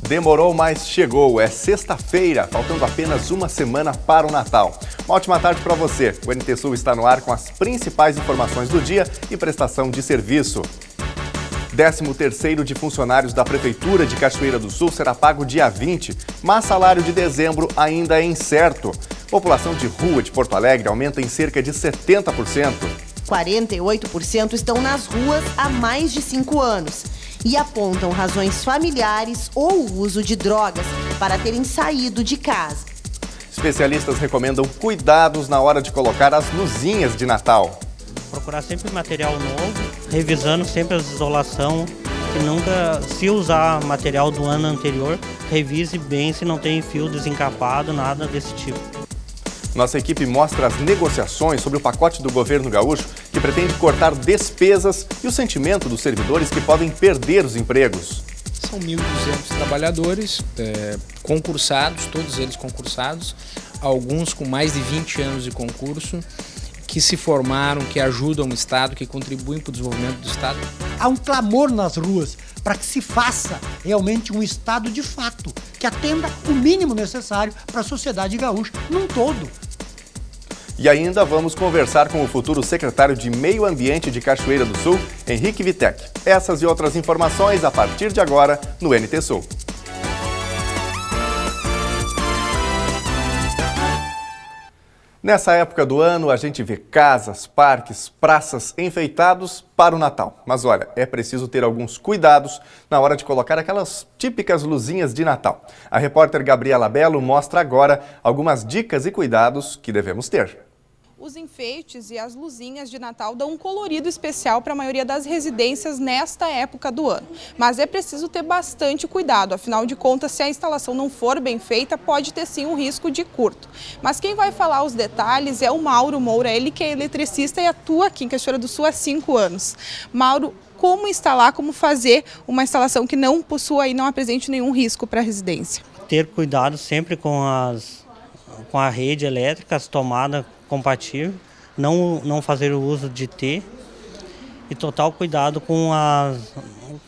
Demorou, mas chegou. É sexta-feira, faltando apenas uma semana para o Natal. Uma ótima tarde para você. O NT Sul está no ar com as principais informações do dia e prestação de serviço. 13º de funcionários da Prefeitura de Cachoeira do Sul será pago dia 20, mas salário de dezembro ainda é incerto. População de rua de Porto Alegre aumenta em cerca de 70%. 48% estão nas ruas há mais de 5 anos e apontam razões familiares ou o uso de drogas para terem saído de casa. Especialistas recomendam cuidados na hora de colocar as luzinhas de Natal. Procurar sempre material novo, revisando sempre a isolação, que nunca, se usar material do ano anterior, revise bem se não tem fio desencapado, nada desse tipo. Nossa equipe mostra as negociações sobre o pacote do governo gaúcho que pretende cortar despesas e o sentimento dos servidores que podem perder os empregos. São 1.200 trabalhadores concursados, todos eles concursados, alguns com mais de 20 anos de concurso, que se formaram, que ajudam o Estado, que contribuem para o desenvolvimento do Estado. Há um clamor nas ruas para que se faça realmente um Estado de fato, que atenda o mínimo necessário para a sociedade gaúcha num todo. E ainda vamos conversar com o futuro secretário de Meio Ambiente de Cachoeira do Sul, Henrique Vitek. Essas e outras informações a partir de agora no NT Sul. Nessa época do ano, a gente vê casas, parques, praças enfeitados para o Natal. Mas olha, é preciso ter alguns cuidados na hora de colocar aquelas típicas luzinhas de Natal. A repórter Gabriela Belo mostra agora algumas dicas e cuidados que devemos ter. Os enfeites e as luzinhas de Natal dão um colorido especial para a maioria das residências nesta época do ano. Mas é preciso ter bastante cuidado, afinal de contas, se a instalação não for bem feita, pode ter sim um risco de curto. Mas quem vai falar os detalhes é o Mauro Moura, ele que é eletricista e atua aqui em Cachoeira do Sul há 5 anos. Mauro, como instalar, como fazer uma instalação que não possua e não apresente nenhum risco para a residência? Ter cuidado sempre com a rede elétrica, as tomadas compatível, não fazer o uso de T e total cuidado com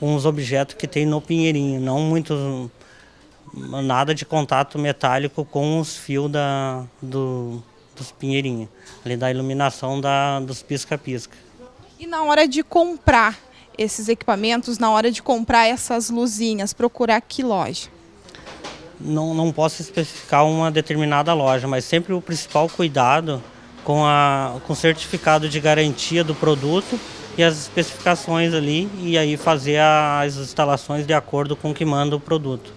os objetos que tem no pinheirinho, nada de contato metálico com os fios dos pinheirinhos, ali da iluminação dos pisca-pisca. E na hora de comprar esses equipamentos, na hora de comprar essas luzinhas, procurar que loja? Não posso especificar uma determinada loja, mas sempre o principal cuidado com o certificado de garantia do produto e as especificações ali, e aí fazer as instalações de acordo com o que manda o produto.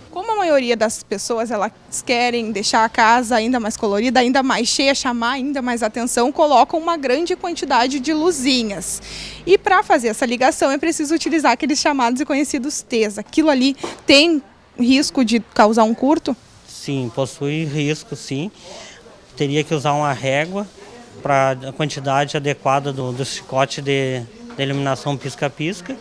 Como a maioria das pessoas elas querem deixar a casa ainda mais colorida, ainda mais cheia, chamar ainda mais atenção, colocam uma grande quantidade de luzinhas. E para fazer essa ligação é preciso utilizar aqueles chamados e conhecidos T's. Aquilo ali tem risco de causar um curto? Sim, possui risco, sim. Teria que usar uma régua para a quantidade adequada do chicote de iluminação pisca-pisca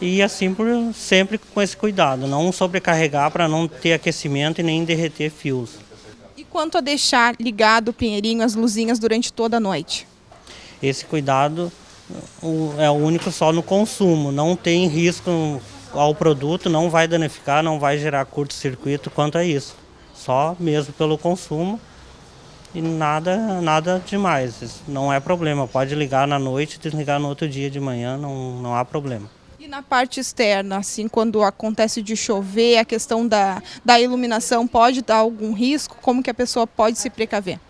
e assim sempre com esse cuidado, não sobrecarregar para não ter aquecimento e nem derreter fios. E quanto a deixar ligado o pinheirinho, as luzinhas durante toda a noite? Esse cuidado é o único só no consumo, não tem risco ao produto, não vai danificar, não vai gerar curto-circuito quanto a isso. Só mesmo pelo consumo e nada demais. Isso não é problema, pode ligar na noite e desligar no outro dia de manhã, não há problema. E na parte externa, assim, quando acontece de chover, a questão da iluminação pode dar algum risco? Como que a pessoa pode se precaver?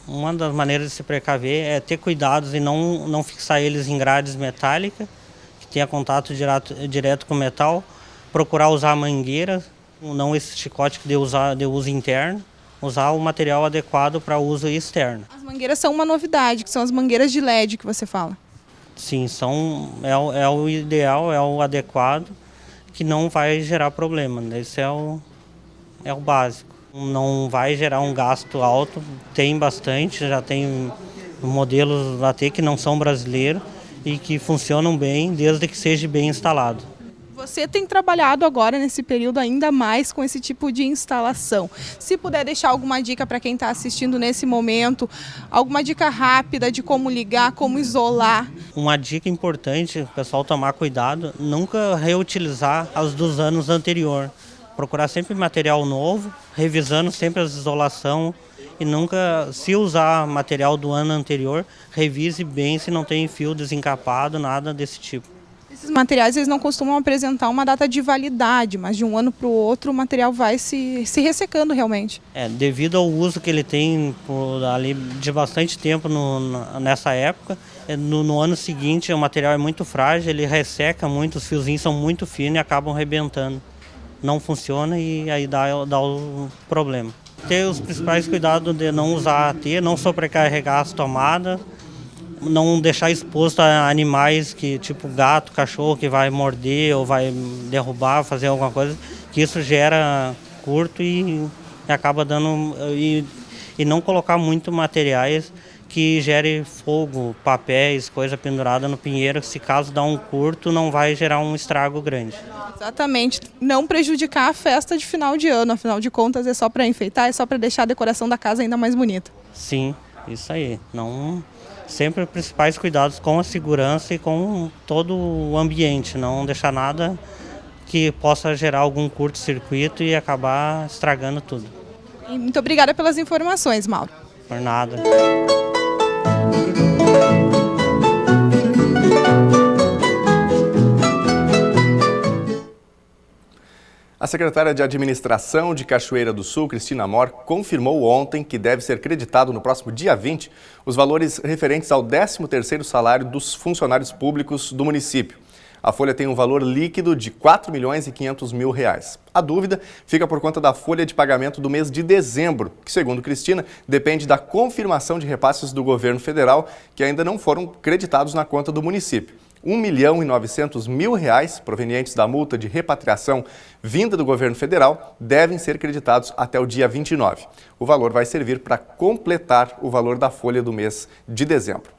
Uma das maneiras de se precaver é ter cuidados e não fixar eles em grades metálicas, tenha contato direto com o metal, procurar usar a mangueira, não esse chicote de uso interno, usar o material adequado para uso externo. As mangueiras são uma novidade, que são as mangueiras de LED que você fala. Sim, é o ideal, é o adequado, que não vai gerar problema. Esse é o básico. Não vai gerar um gasto alto, tem bastante, já tem modelos até que não são brasileiros, e que funcionam bem, desde que seja bem instalado. Você tem trabalhado agora nesse período ainda mais com esse tipo de instalação. Se puder deixar alguma dica para quem está assistindo nesse momento, alguma dica rápida de como ligar, como isolar. Uma dica importante, o pessoal tomar cuidado, nunca reutilizar as dos anos anteriores, procurar sempre material novo, revisando sempre as isolação e nunca, se usar material do ano anterior, revise bem se não tem fio desencapado, nada desse tipo. Esses materiais eles não costumam apresentar uma data de validade, mas de um ano para o outro o material vai se ressecando realmente. Devido ao uso que ele tem ali de bastante tempo nessa época, no ano seguinte o material é muito frágil, ele resseca muito, os fiozinhos são muito finos e acabam arrebentando. Não funciona e aí dá o problema. Ter os principais cuidados de não usar AT, não sobrecarregar as tomadas, não deixar exposto a animais que tipo gato, cachorro que vai morder ou vai derrubar, fazer alguma coisa, que isso gera curto e acaba dando e não colocar muito materiais que gere fogo, papéis, coisa pendurada no pinheiro, que se caso dá um curto não vai gerar um estrago grande. Exatamente, não prejudicar a festa de final de ano, afinal de contas é só para enfeitar, é só para deixar a decoração da casa ainda mais bonita. Sim, isso aí. Sempre os principais cuidados com a segurança e com todo o ambiente, não deixar nada que possa gerar algum curto-circuito e acabar estragando tudo. Muito obrigada pelas informações, Mauro. Por nada. A secretária de Administração de Cachoeira do Sul, Cristina Mor, confirmou ontem que deve ser creditado no próximo dia 20 os valores referentes ao 13º salário dos funcionários públicos do município. A folha tem um valor líquido de R$ 4.500.000. A dúvida fica por conta da folha de pagamento do mês de dezembro, que, segundo Cristina, depende da confirmação de repasses do governo federal, que ainda não foram creditados na conta do município. R$ 1.900.000 provenientes da multa de repatriação vinda do governo federal devem ser creditados até o dia 29. O valor vai servir para completar o valor da folha do mês de dezembro.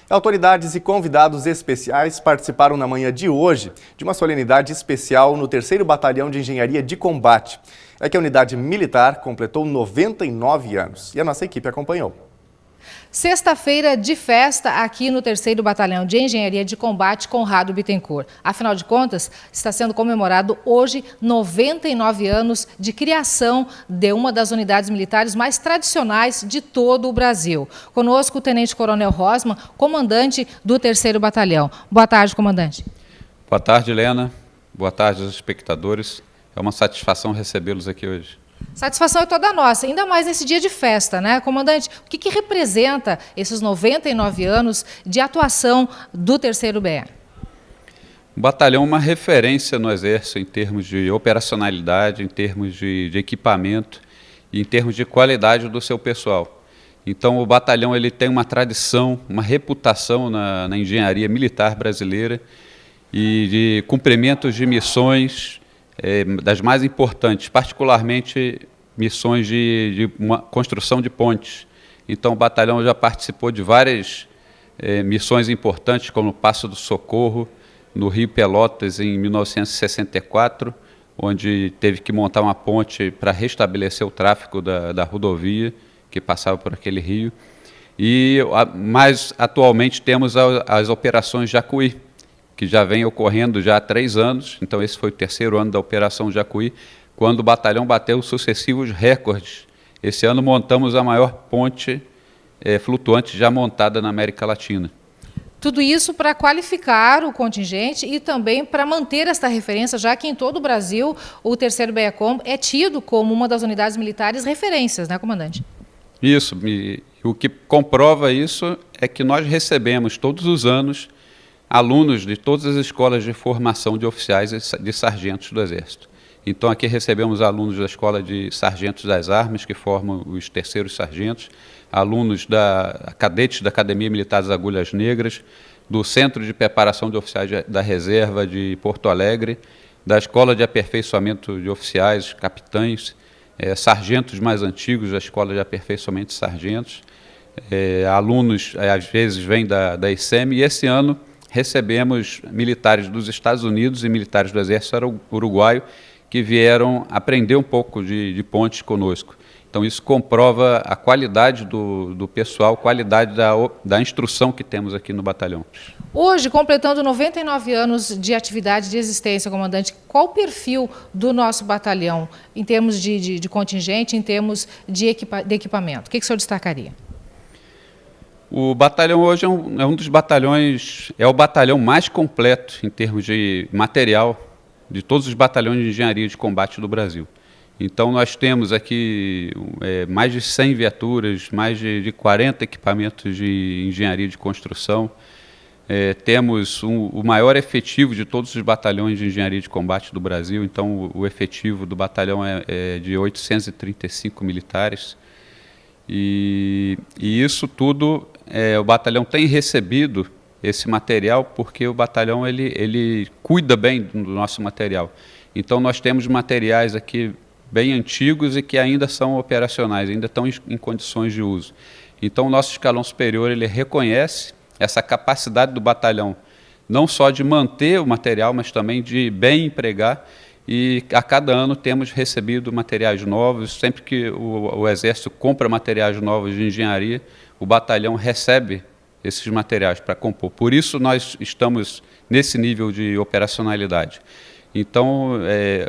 Autoridades e convidados especiais participaram na manhã de hoje de uma solenidade especial no 3º Batalhão de Engenharia de Combate. É que a unidade militar completou 99 anos e a nossa equipe acompanhou. Sexta-feira de festa aqui no 3º Batalhão de Engenharia de Combate Conrado Bittencourt. Afinal de contas, está sendo comemorado hoje 99 anos de criação de uma das unidades militares mais tradicionais de todo o Brasil. Conosco o Tenente Coronel Rosman, comandante do 3º Batalhão. Boa tarde, comandante. Boa tarde, Helena. Boa tarde aos espectadores. É uma satisfação recebê-los aqui hoje. Satisfação é toda nossa, ainda mais nesse dia de festa, né, comandante? O que representa esses 99 anos de atuação do 3º BE? O batalhão é uma referência no Exército em termos de operacionalidade, em termos de equipamento e em termos de qualidade do seu pessoal. Então, o batalhão ele tem uma tradição, uma reputação na engenharia militar brasileira e de cumprimentos de missões das mais importantes, particularmente missões de uma construção de pontes. Então, o batalhão já participou de várias missões importantes, como o Passo do Socorro, no Rio Pelotas, em 1964, onde teve que montar uma ponte para restabelecer o tráfego da rodovia que passava por aquele rio. E mais atualmente temos as operações Jacuí, que já vem ocorrendo já há 3 anos, então esse foi o 3º ano da Operação Jacuí, quando o batalhão bateu sucessivos recordes. Esse ano montamos a maior ponte flutuante já montada na América Latina. Tudo isso para qualificar o contingente e também para manter esta referência, já que em todo o Brasil o 3º BEACOM é tido como uma das unidades militares referências, né, comandante? Isso, e o que comprova isso é que nós recebemos todos os anos alunos de todas as escolas de formação de oficiais e de sargentos do Exército. Então aqui recebemos alunos da Escola de Sargentos das Armas, que formam os 3º sargentos, alunos cadetes da Academia Militar das Agulhas Negras, do Centro de Preparação de Oficiais da Reserva de Porto Alegre, da Escola de Aperfeiçoamento de Oficiais, capitães, sargentos mais antigos da Escola de Aperfeiçoamento de Sargentos, alunos, às vezes, vêm da ICEM, e esse ano recebemos militares dos Estados Unidos e militares do Exército Uruguaio que vieram aprender um pouco de pontes conosco. Então, Então isso comprova a qualidade do pessoal, qualidade da instrução que temos aqui no batalhão. Hoje, completando 99 anos de atividade de existência, comandante, qual o perfil do nosso batalhão em termos de contingente, em termos de equipamento? O que o senhor destacaria? O batalhão hoje é um dos batalhões, é o batalhão mais completo em termos de material de todos os batalhões de engenharia de combate do Brasil. Então nós temos aqui mais de 100 viaturas, mais de 40 equipamentos de engenharia de construção. Temos o maior efetivo de todos os batalhões de engenharia de combate do Brasil, então o efetivo do batalhão é de 835 militares. E isso tudo, o batalhão tem recebido esse material porque o batalhão ele cuida bem do nosso material. Então nós temos materiais aqui bem antigos e que ainda são operacionais, ainda estão em condições de uso. Então o nosso escalão superior ele reconhece essa capacidade do batalhão, não só de manter o material, mas também de bem empregar, e a cada ano temos recebido materiais novos. Sempre que o Exército compra materiais novos de engenharia, o batalhão recebe esses materiais para compor. Por isso nós estamos nesse nível de operacionalidade. Então,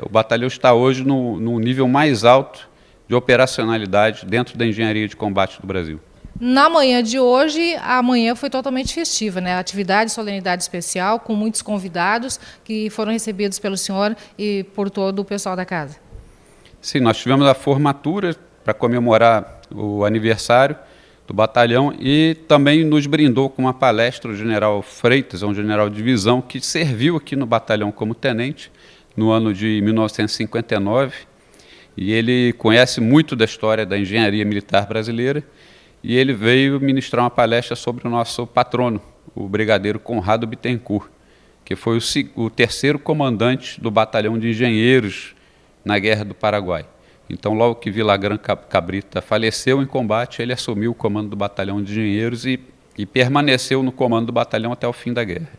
o batalhão está hoje no nível mais alto de operacionalidade dentro da engenharia de combate do Brasil. Na manhã de hoje, a manhã foi totalmente festiva, né? Atividade, solenidade especial, com muitos convidados que foram recebidos pelo senhor e por todo o pessoal da casa. Sim, nós tivemos a formatura para comemorar o aniversário do batalhão e também nos brindou com uma palestra o general Freitas, um general de divisão que serviu aqui no batalhão como tenente no ano de 1959, e ele conhece muito da história da engenharia militar brasileira, e ele veio ministrar uma palestra sobre o nosso patrono, o brigadeiro Conrado Bittencourt, que foi o terceiro comandante do batalhão de engenheiros na Guerra do Paraguai. Então, logo que Villagrán Cabrita faleceu em combate, ele assumiu o comando do batalhão de engenheiros e permaneceu no comando do batalhão até o fim da guerra.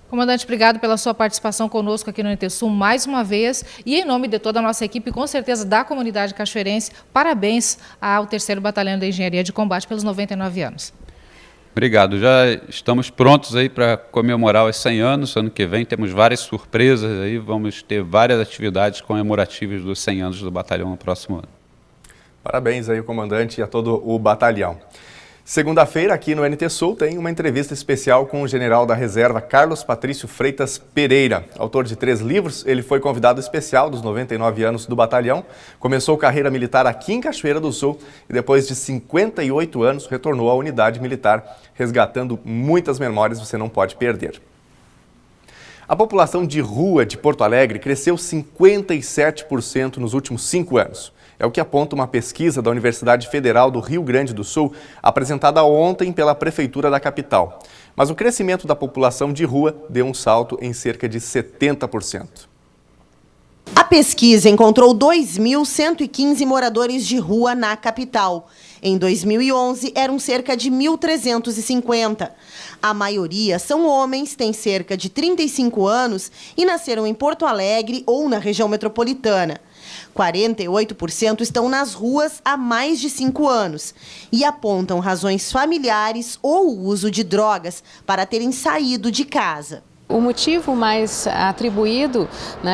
Comandante, obrigado pela sua participação conosco aqui no NTSul mais uma vez, e em nome de toda a nossa equipe, com certeza da comunidade cachoeirense, parabéns ao 3º Batalhão da Engenharia de Combate pelos 99 anos. Obrigado, já estamos prontos aí para comemorar os 100 anos, ano que vem temos várias surpresas aí, vamos ter várias atividades comemorativas dos 100 anos do batalhão no próximo ano. Parabéns aí, comandante, e a todo o batalhão. Segunda-feira, aqui no NTSul, tem uma entrevista especial com o general da reserva Carlos Patrício Freitas Pereira. Autor de 3 livros, ele foi convidado especial dos 99 anos do batalhão, começou carreira militar aqui em Cachoeira do Sul e depois de 58 anos retornou à unidade militar, resgatando muitas memórias que você não pode perder. A população de rua de Porto Alegre cresceu 57% nos últimos 5 anos. É o que aponta uma pesquisa da Universidade Federal do Rio Grande do Sul, apresentada ontem pela Prefeitura da capital. Mas o crescimento da população de rua deu um salto em cerca de 70%. A pesquisa encontrou 2.115 moradores de rua na capital. Em 2011, eram cerca de 1.350. A maioria são homens, têm cerca de 35 anos e nasceram em Porto Alegre ou na região metropolitana. 48% estão nas ruas há mais de 5 anos e apontam razões familiares ou o uso de drogas para terem saído de casa. O motivo mais atribuído,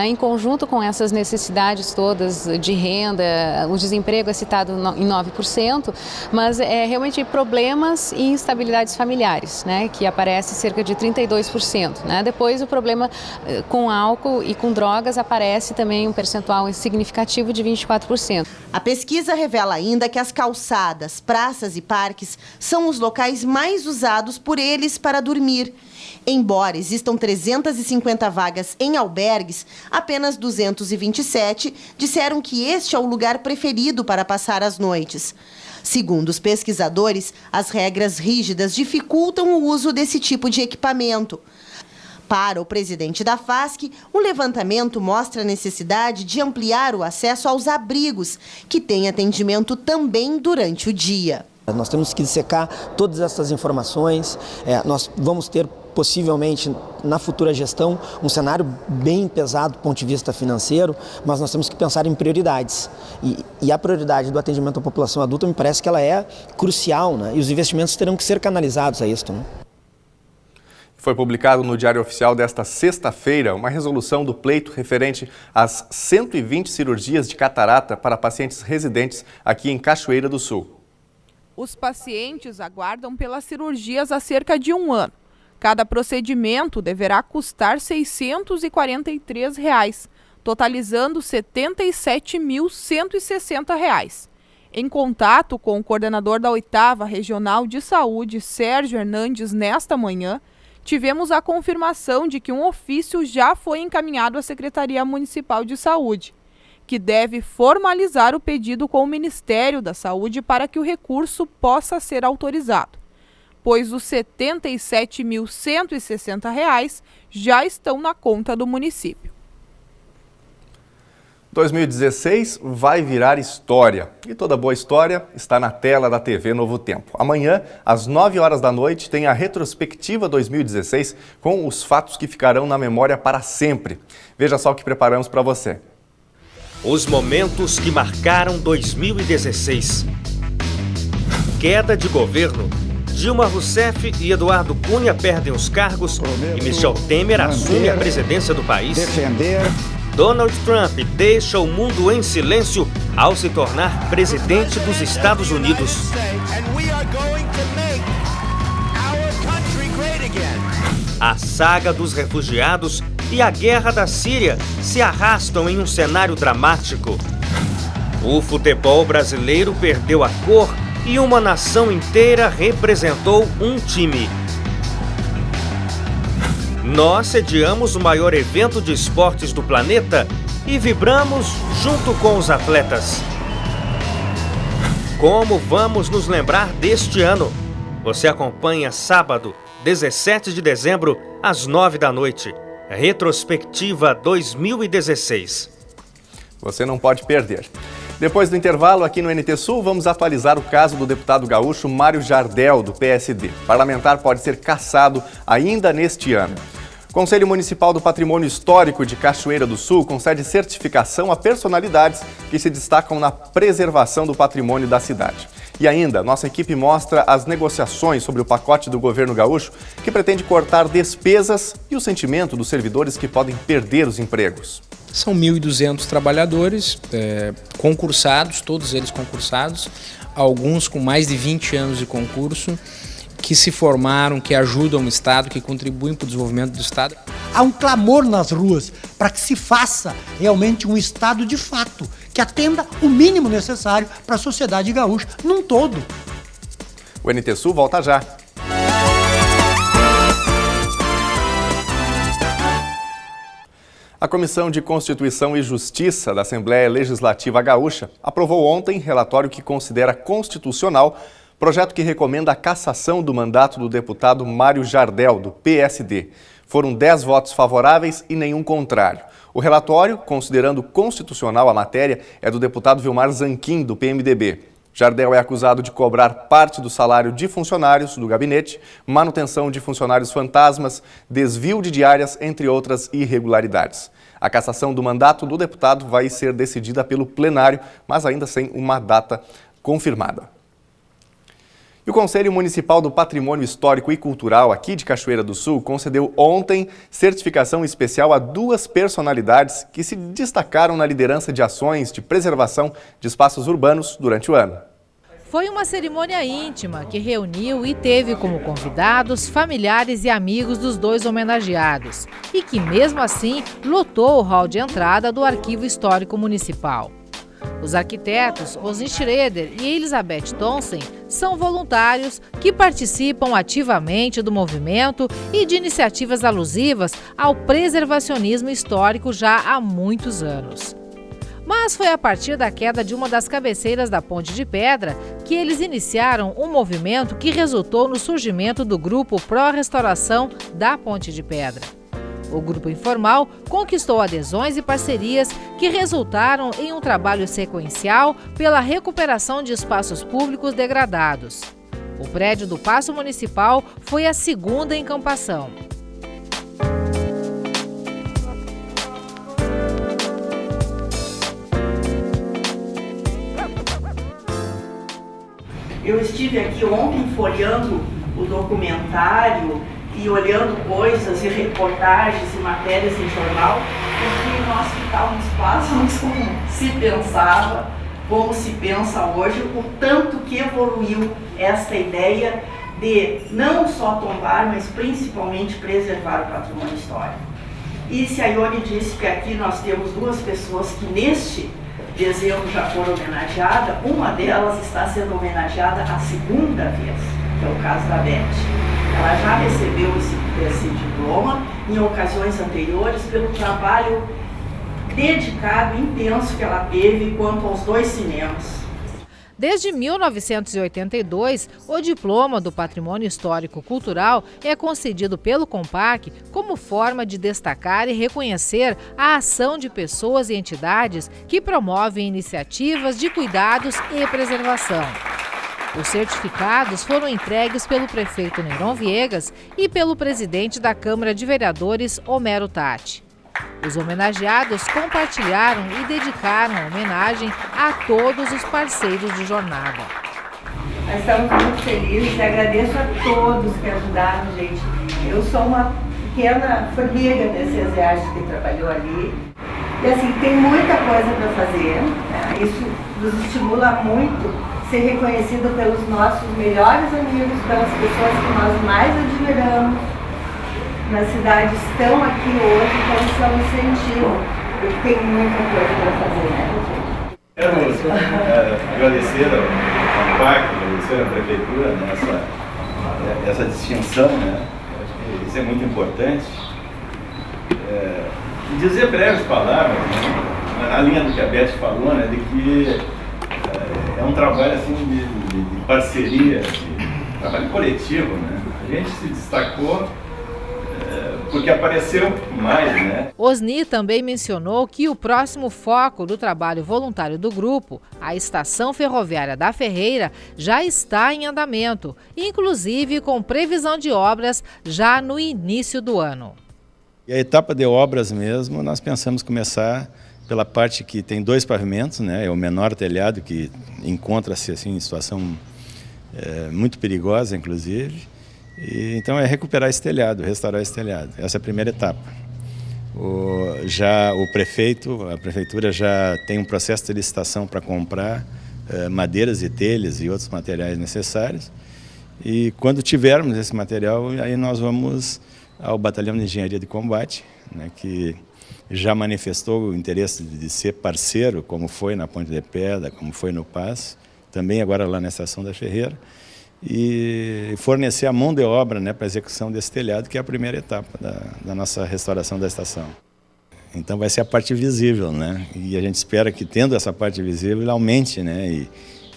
em conjunto com essas necessidades todas de renda, o desemprego é citado em 9%, mas é realmente problemas e instabilidades familiares, que aparece cerca de 32%. Depois o problema com álcool e com drogas aparece também um percentual significativo de 24%. A pesquisa revela ainda que as calçadas, praças e parques são os locais mais usados por eles para dormir. Embora existam 350 vagas em albergues, apenas 227 disseram que este é o lugar preferido para passar as noites. Segundo os pesquisadores, as regras rígidas dificultam o uso desse tipo de equipamento. Para o presidente da FASC, o levantamento mostra a necessidade de ampliar o acesso aos abrigos, que têm atendimento também durante o dia. Nós temos que dissecar todas essas informações, nós vamos ter possivelmente na futura gestão, um cenário bem pesado do ponto de vista financeiro, mas nós temos que pensar em prioridades. E a prioridade do atendimento à população adulta me parece que ela é crucial, né? E os investimentos terão que ser canalizados a isso, né? Foi publicado no Diário Oficial desta sexta-feira uma resolução do pleito referente às 120 cirurgias de catarata para pacientes residentes aqui em Cachoeira do Sul. Os pacientes aguardam pelas cirurgias há cerca de 1 ano. Cada procedimento deverá custar R$ 643, totalizando R$ 77.160. Em contato com o coordenador da 8ª Regional de Saúde, Sérgio Hernandes, nesta manhã, tivemos a confirmação de que um ofício já foi encaminhado à Secretaria Municipal de Saúde, que deve formalizar o pedido com o Ministério da Saúde para que o recurso possa ser autorizado, pois os R$ 77.160 já estão na conta do município. 2016 vai virar história e toda boa história está na tela da TV Novo Tempo. Amanhã, às 9 horas da noite, tem a retrospectiva 2016 com os fatos que ficarão na memória para sempre. Veja só o que preparamos para você. Os momentos que marcaram 2016. Queda de governo. Dilma Rousseff e Eduardo Cunha perdem os cargos e Michel Temer assume a presidência do país. Donald Trump deixa o mundo em silêncio ao se tornar presidente dos Estados Unidos. A saga dos refugiados e a guerra da Síria se arrastam em um cenário dramático. O futebol brasileiro perdeu a cor e uma nação inteira representou um time. Nós sediamos o maior evento de esportes do planeta e vibramos junto com os atletas. Como vamos nos lembrar deste ano? Você acompanha sábado, 17 de dezembro, às 9 da noite. Retrospectiva 2016. Você não pode perder. Depois do intervalo, aqui no NT Sul, vamos atualizar o caso do deputado gaúcho Mário Jardel, do PSD. O parlamentar pode ser cassado ainda neste ano. O Conselho Municipal do Patrimônio Histórico de Cachoeira do Sul concede certificação a personalidades que se destacam na preservação do patrimônio da cidade. E ainda, nossa equipe mostra as negociações sobre o pacote do governo gaúcho que pretende cortar despesas e o sentimento dos servidores que podem perder os empregos. São 1.200 trabalhadores concursados, todos eles concursados, alguns com mais de 20 anos de concurso, que se formaram, que ajudam o Estado, que contribuem para o desenvolvimento do Estado. Há um clamor nas ruas para que se faça realmente um Estado de fato, que atenda o mínimo necessário para a sociedade gaúcha num todo. O NT Sul volta já. A Comissão de Constituição e Justiça da Assembleia Legislativa Gaúcha aprovou ontem relatório que considera constitucional projeto que recomenda a cassação do mandato do deputado Mário Jardel, do PSD. Foram 10 votos favoráveis e nenhum contrário. O relatório, considerando constitucional a matéria, é do deputado Vilmar Zanquim, do PMDB. Jardel é acusado de cobrar parte do salário de funcionários do gabinete, manutenção de funcionários fantasmas, desvio de diárias, entre outras irregularidades. A cassação do mandato do deputado vai ser decidida pelo plenário, mas ainda sem uma data confirmada. E o Conselho Municipal do Patrimônio Histórico e Cultural aqui de Cachoeira do Sul concedeu ontem certificação especial a 2 personalidades que se destacaram na liderança de ações de preservação de espaços urbanos durante o ano. Foi uma cerimônia íntima que reuniu e teve como convidados familiares e amigos dos 2 homenageados e que, mesmo assim, lotou o hall de entrada do Arquivo Histórico Municipal. Os arquitetos Osin Schroeder e Elizabeth Thompson são voluntários que participam ativamente do movimento e de iniciativas alusivas ao preservacionismo histórico já há muitos anos. Mas foi a partir da queda de uma das cabeceiras da Ponte de Pedra que eles iniciaram um movimento que resultou no surgimento do grupo Pró-Restauração da Ponte de Pedra. O grupo informal conquistou adesões e parcerias que resultaram em um trabalho sequencial pela recuperação de espaços públicos degradados. O prédio do Paço Municipal foi a segunda encampação. Eu estive aqui ontem folheando o documentário e olhando coisas e reportagens e matérias em jornal, porque nós ficávamos pasmos como se pensava, como se pensa hoje, o tanto que evoluiu esta ideia de não só tombar, mas principalmente preservar o patrimônio histórico. E se a Ione disse que aqui nós temos duas pessoas que neste dezembro já foram homenageadas, uma delas está sendo homenageada a segunda vez, que é o caso da Beth. Ela já recebeu esse diploma em ocasiões anteriores pelo trabalho dedicado e intenso que ela teve quanto aos 2 cinemas. Desde 1982, o diploma do Patrimônio Histórico Cultural é concedido pelo COMPAC como forma de destacar e reconhecer a ação de pessoas e entidades que promovem iniciativas de cuidados e preservação. Os certificados foram entregues pelo prefeito Neron Viegas e pelo presidente da Câmara de Vereadores, Homero Tatti. Os homenageados compartilharam e dedicaram a homenagem a todos os parceiros de jornada. Nós estamos muito felizes e agradeço a todos que ajudaram, gente. Eu sou uma pequena formiga desse exército que trabalhou ali. E assim, tem muita coisa para fazer, né? Isso nos estimula muito ser reconhecido pelos nossos melhores amigos, pelas pessoas que nós mais admiramos na cidade, estão aqui hoje, então isso é um incentivo, porque tem muita coisa para fazer, né, gente? Quero agradecer ao COMPAC, agradecer à Prefeitura, né, essa distinção, né? Acho que isso é muito importante. Dizer breves palavras, né, na linha do que a Beth falou, né, de que é um trabalho assim, de parceria, de trabalho coletivo, né? A gente se destacou porque apareceu mais, né? Osni também mencionou que o próximo foco do trabalho voluntário do grupo, a Estação Ferroviária da Ferreira, já está em andamento, inclusive com previsão de obras já no início do ano. E a etapa de obras mesmo, nós pensamos começar pela parte que tem 2 pavimentos, né? É o menor telhado, que encontra-se assim, em situação muito perigosa, inclusive. Então é recuperar esse telhado, restaurar esse telhado. Essa é a primeira etapa. A prefeitura já tem um processo de licitação para comprar madeiras e telhas e outros materiais necessários. E quando tivermos esse material, aí nós vamos ao Batalhão de Engenharia de Combate, né, que já manifestou o interesse de ser parceiro, como foi na Ponte de Pedra, como foi no Paço, também agora lá na Estação da Ferreira, e fornecer a mão de obra, né, para a execução desse telhado, que é a primeira etapa da nossa restauração da estação. Então vai ser a parte visível, né? E a gente espera que, tendo essa parte visível, aumente, né,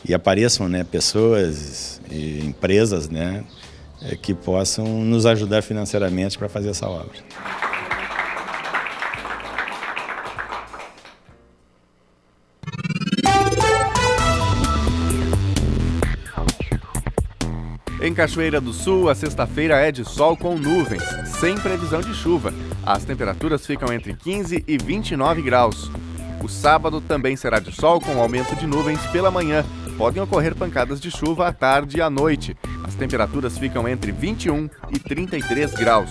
e apareçam, né, pessoas e empresas, né, que possam nos ajudar financeiramente para fazer essa obra. Em Cachoeira do Sul, a sexta-feira é de sol com nuvens, sem previsão de chuva. As temperaturas ficam entre 15 e 29 graus. O sábado também será de sol com aumento de nuvens pela manhã. Podem ocorrer pancadas de chuva à tarde e à noite. As temperaturas ficam entre 21 e 33 graus.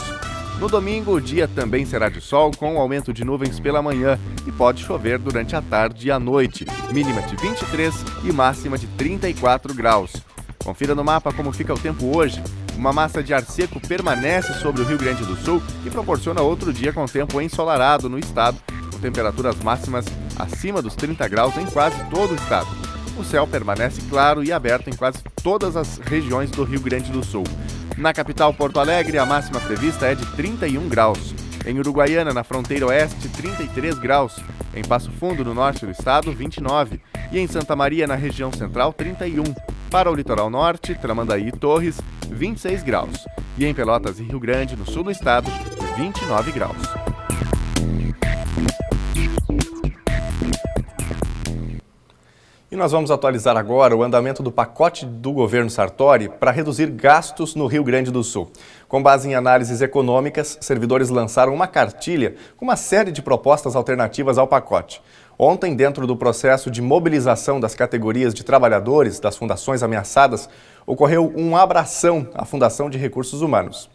No domingo, o dia também será de sol com aumento de nuvens pela manhã e pode chover durante a tarde e a noite. Mínima de 23 e máxima de 34 graus. Confira no mapa como fica o tempo hoje. Uma massa de ar seco permanece sobre o Rio Grande do Sul e proporciona outro dia com tempo ensolarado no estado, com temperaturas máximas acima dos 30 graus em quase todo o estado. O céu permanece claro e aberto em quase todas as regiões do Rio Grande do Sul. Na capital, Porto Alegre, a máxima prevista é de 31 graus. Em Uruguaiana, na fronteira oeste, 33 graus. Em Passo Fundo, no norte do estado, 29. E em Santa Maria, na região central, 31. Para o litoral norte, Tramandaí e Torres, 26 graus. E em Pelotas e Rio Grande, no sul do estado, 29 graus. E nós vamos atualizar agora o andamento do pacote do governo Sartori para reduzir gastos no Rio Grande do Sul. Com base em análises econômicas, servidores lançaram uma cartilha com uma série de propostas alternativas ao pacote. Ontem, dentro do processo de mobilização das categorias de trabalhadores das fundações ameaçadas, ocorreu um abração à Fundação de Recursos Humanos.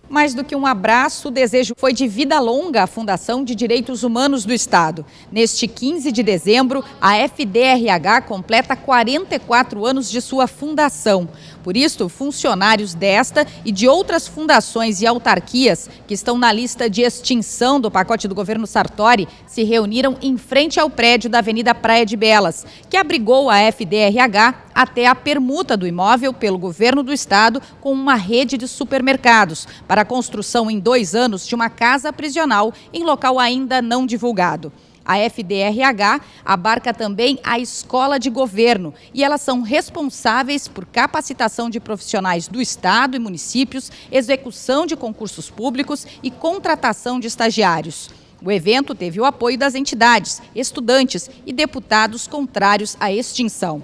Mais do que um abraço, o desejo foi de vida longa à Fundação de Direitos Humanos do Estado. Neste 15 de dezembro, a FDRH completa 44 anos de sua fundação. Por isso, funcionários desta e de outras fundações e autarquias que estão na lista de extinção do pacote do governo Sartori se reuniram em frente ao prédio da Avenida Praia de Belas, que abrigou a FDRH até a permuta do imóvel pelo governo do estado com uma rede de supermercados para a construção em 2 anos de uma casa prisional em local ainda não divulgado. A FDRH abarca também a escola de governo e elas são responsáveis por capacitação de profissionais do estado e municípios, execução de concursos públicos e contratação de estagiários. O evento teve o apoio das entidades, estudantes e deputados contrários à extinção.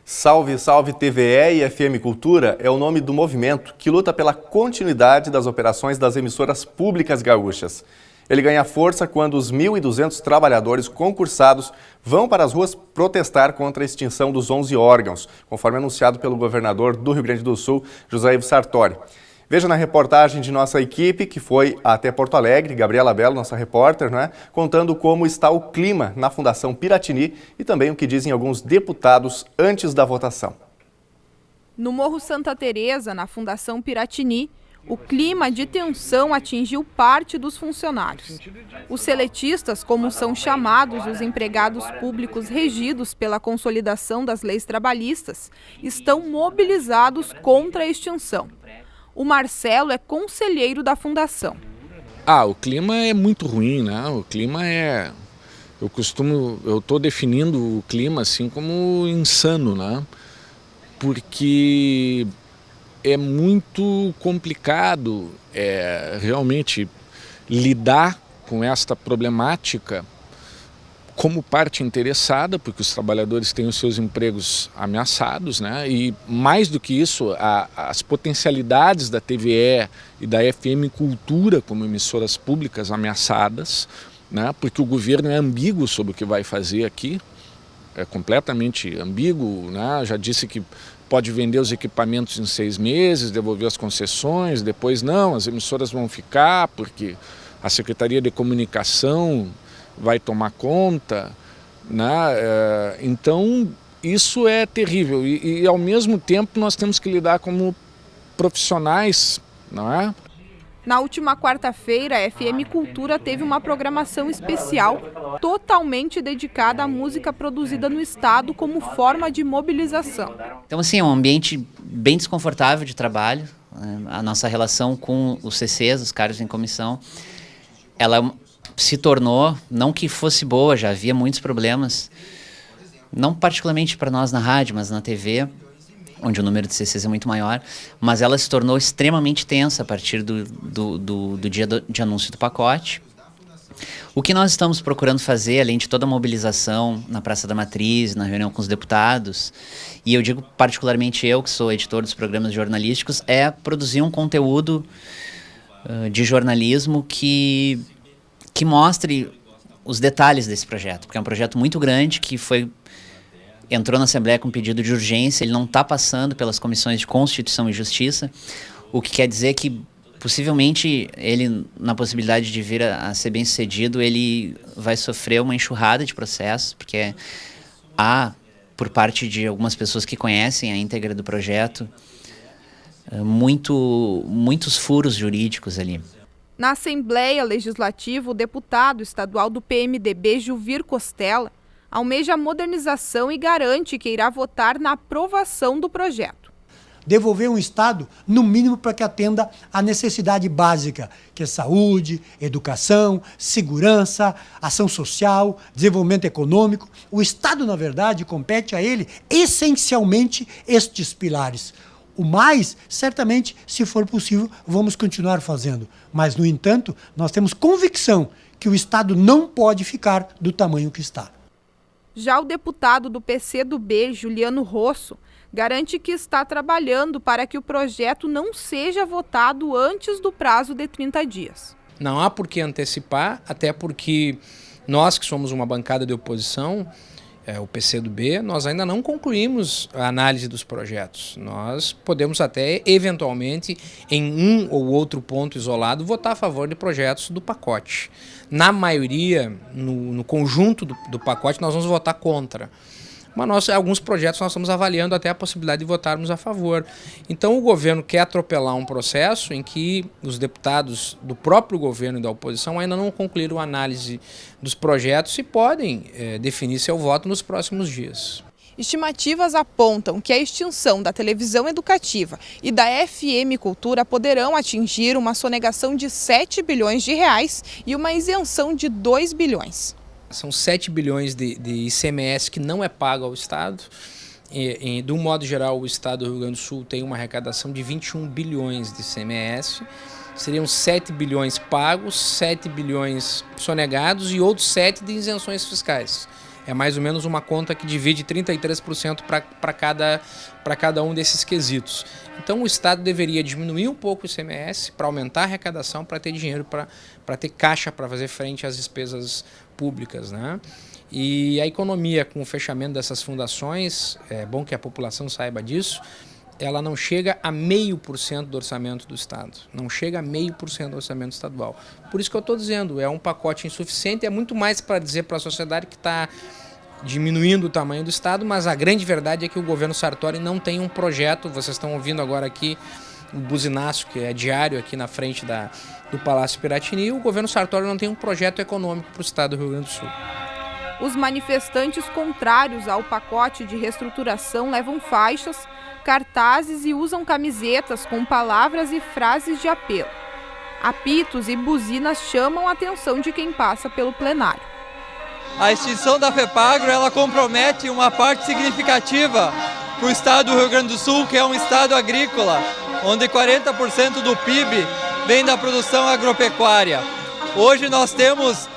Salve, salve TVE e FM Cultura é o nome do movimento que luta pela continuidade das operações das emissoras públicas gaúchas. Ele ganha força quando os 1.200 trabalhadores concursados vão para as ruas protestar contra a extinção dos 11 órgãos, conforme anunciado pelo governador do Rio Grande do Sul, José Ivo Sartori. Veja na reportagem de nossa equipe, que foi até Porto Alegre, Gabriela Belo, nossa repórter, contando como está o clima na Fundação Piratini e também o que dizem alguns deputados antes da votação. No Morro Santa Teresa, na Fundação Piratini, o clima de tensão atingiu parte dos funcionários. Os seletistas, como são chamados os empregados públicos regidos pela consolidação das leis trabalhistas, estão mobilizados contra a extinção. O Marcelo é conselheiro da fundação. O clima é muito ruim, né? O clima é... Eu estou definindo o clima assim como insano, né? Porque é muito complicado realmente lidar com esta problemática como parte interessada, porque os trabalhadores têm os seus empregos ameaçados, né? E mais do que isso, as potencialidades da TVE e da FM Cultura como emissoras públicas ameaçadas, né? Porque o governo é ambíguo sobre o que vai fazer aqui, é completamente ambíguo, né? Já disse que pode vender os equipamentos em 6 meses, devolver as concessões, depois não, as emissoras vão ficar porque a Secretaria de Comunicação vai tomar conta, né? Então isso é terrível e ao mesmo tempo nós temos que lidar como profissionais, não é? Na última quarta-feira, a FM Cultura teve uma programação especial totalmente dedicada à música produzida no estado como forma de mobilização. Então assim, é um ambiente bem desconfortável de trabalho. A nossa relação com os CCs, os cargos em comissão, ela se tornou, não que fosse boa, já havia muitos problemas, não particularmente para nós na rádio, mas na TV, onde o número de CCs é muito maior, mas ela se tornou extremamente tensa a partir do dia de anúncio do pacote. O que nós estamos procurando fazer, além de toda a mobilização na Praça da Matriz, na reunião com os deputados, e eu digo particularmente eu, que sou editor dos programas jornalísticos, é produzir um conteúdo de jornalismo que mostre os detalhes desse projeto, porque é um projeto muito grande que entrou na Assembleia com pedido de urgência, ele não está passando pelas comissões de Constituição e Justiça, o que quer dizer que possivelmente ele, na possibilidade de vir a ser bem sucedido, ele vai sofrer uma enxurrada de processos, porque há, por parte de algumas pessoas que conhecem a íntegra do projeto, muitos furos jurídicos ali. Na Assembleia Legislativa, o deputado estadual do PMDB, Juvir Costela, almeja a modernização e garante que irá votar na aprovação do projeto. Devolver um Estado, no mínimo, para que atenda à necessidade básica, que é saúde, educação, segurança, ação social, desenvolvimento econômico. O Estado, na verdade, compete a ele essencialmente estes pilares. O mais, certamente, se for possível, vamos continuar fazendo. Mas, no entanto, nós temos convicção que o Estado não pode ficar do tamanho que está. Já o deputado do PCdoB, Juliano Rosso, garante que está trabalhando para que o projeto não seja votado antes do prazo de 30 dias. Não há por que antecipar, até porque nós que somos uma bancada de oposição, o PCdoB, nós ainda não concluímos a análise dos projetos. Nós podemos até, eventualmente, em um ou outro ponto isolado, votar a favor de projetos do pacote. Na maioria, no conjunto do pacote, nós vamos votar contra. Mas alguns projetos nós estamos avaliando até a possibilidade de votarmos a favor. Então o governo quer atropelar um processo em que os deputados do próprio governo e da oposição ainda não concluíram a análise dos projetos e podem definir seu voto nos próximos dias. Estimativas apontam que a extinção da televisão educativa e da FM Cultura poderão atingir uma sonegação de 7 bilhões de reais e uma isenção de 2 bilhões. São 7 bilhões de ICMS que não é pago ao Estado. De um modo geral, o Estado do Rio Grande do Sul tem uma arrecadação de 21 bilhões de ICMS. Seriam 7 bilhões pagos, 7 bilhões sonegados e outros 7 de isenções fiscais. É mais ou menos uma conta que divide 33% para cada um desses quesitos. Então o Estado deveria diminuir um pouco o ICMS para aumentar a arrecadação, para ter dinheiro, para ter caixa para fazer frente às despesas públicas, né? E a economia, com o fechamento dessas fundações, é bom que a população saiba disso, ela não chega a 0,5% do orçamento do Estado. Não chega a 0,5% do orçamento estadual. Por isso que eu estou dizendo, é um pacote insuficiente, é muito mais para dizer para a sociedade que está diminuindo o tamanho do Estado, mas a grande verdade é que o governo Sartori não tem um projeto. Vocês estão ouvindo agora aqui o buzinaço, que é diário aqui na frente do Palácio Piratini, e o governo Sartori não tem um projeto econômico para o Estado do Rio Grande do Sul. Os manifestantes contrários ao pacote de reestruturação levam faixas, cartazes e usam camisetas com palavras e frases de apelo. Apitos e buzinas chamam a atenção de quem passa pelo plenário. A extinção da FEPAGRO, ela compromete uma parte significativa para o estado do Rio Grande do Sul, que é um estado agrícola, onde 40% do PIB vem da produção agropecuária. Hoje nós temos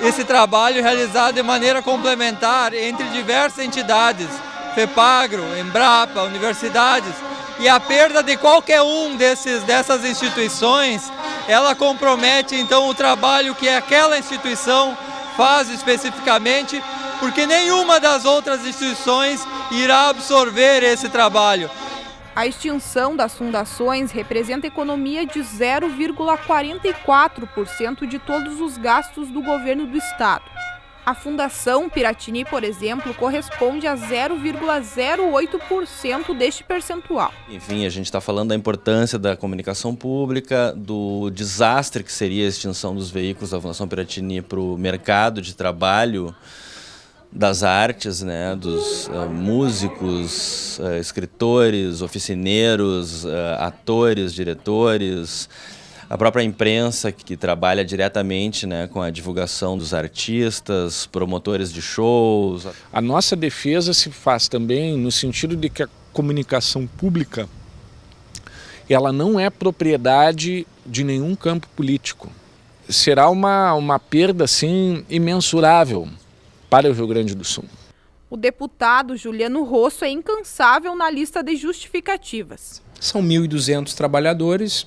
esse trabalho realizado de maneira complementar entre diversas entidades, FEPAGRO, Embrapa, universidades, e a perda de qualquer um dessas instituições, ela compromete então o trabalho que aquela instituição faz especificamente, porque nenhuma das outras instituições irá absorver esse trabalho. A extinção das fundações representa economia de 0,44% de todos os gastos do governo do estado. A Fundação Piratini, por exemplo, corresponde a 0,08% deste percentual. Enfim, a gente está falando da importância da comunicação pública, do desastre que seria a extinção dos veículos da Fundação Piratini para o mercado de trabalho das artes, né, dos músicos, escritores, oficineiros, atores, diretores, a própria imprensa que trabalha diretamente, né, com a divulgação dos artistas, promotores de shows. A nossa defesa se faz também no sentido de que a comunicação pública ela não é propriedade de nenhum campo político. Será uma perda assim, imensurável para o Rio Grande do Sul. O deputado Juliano Rosso é incansável na lista de justificativas. São 1.200 trabalhadores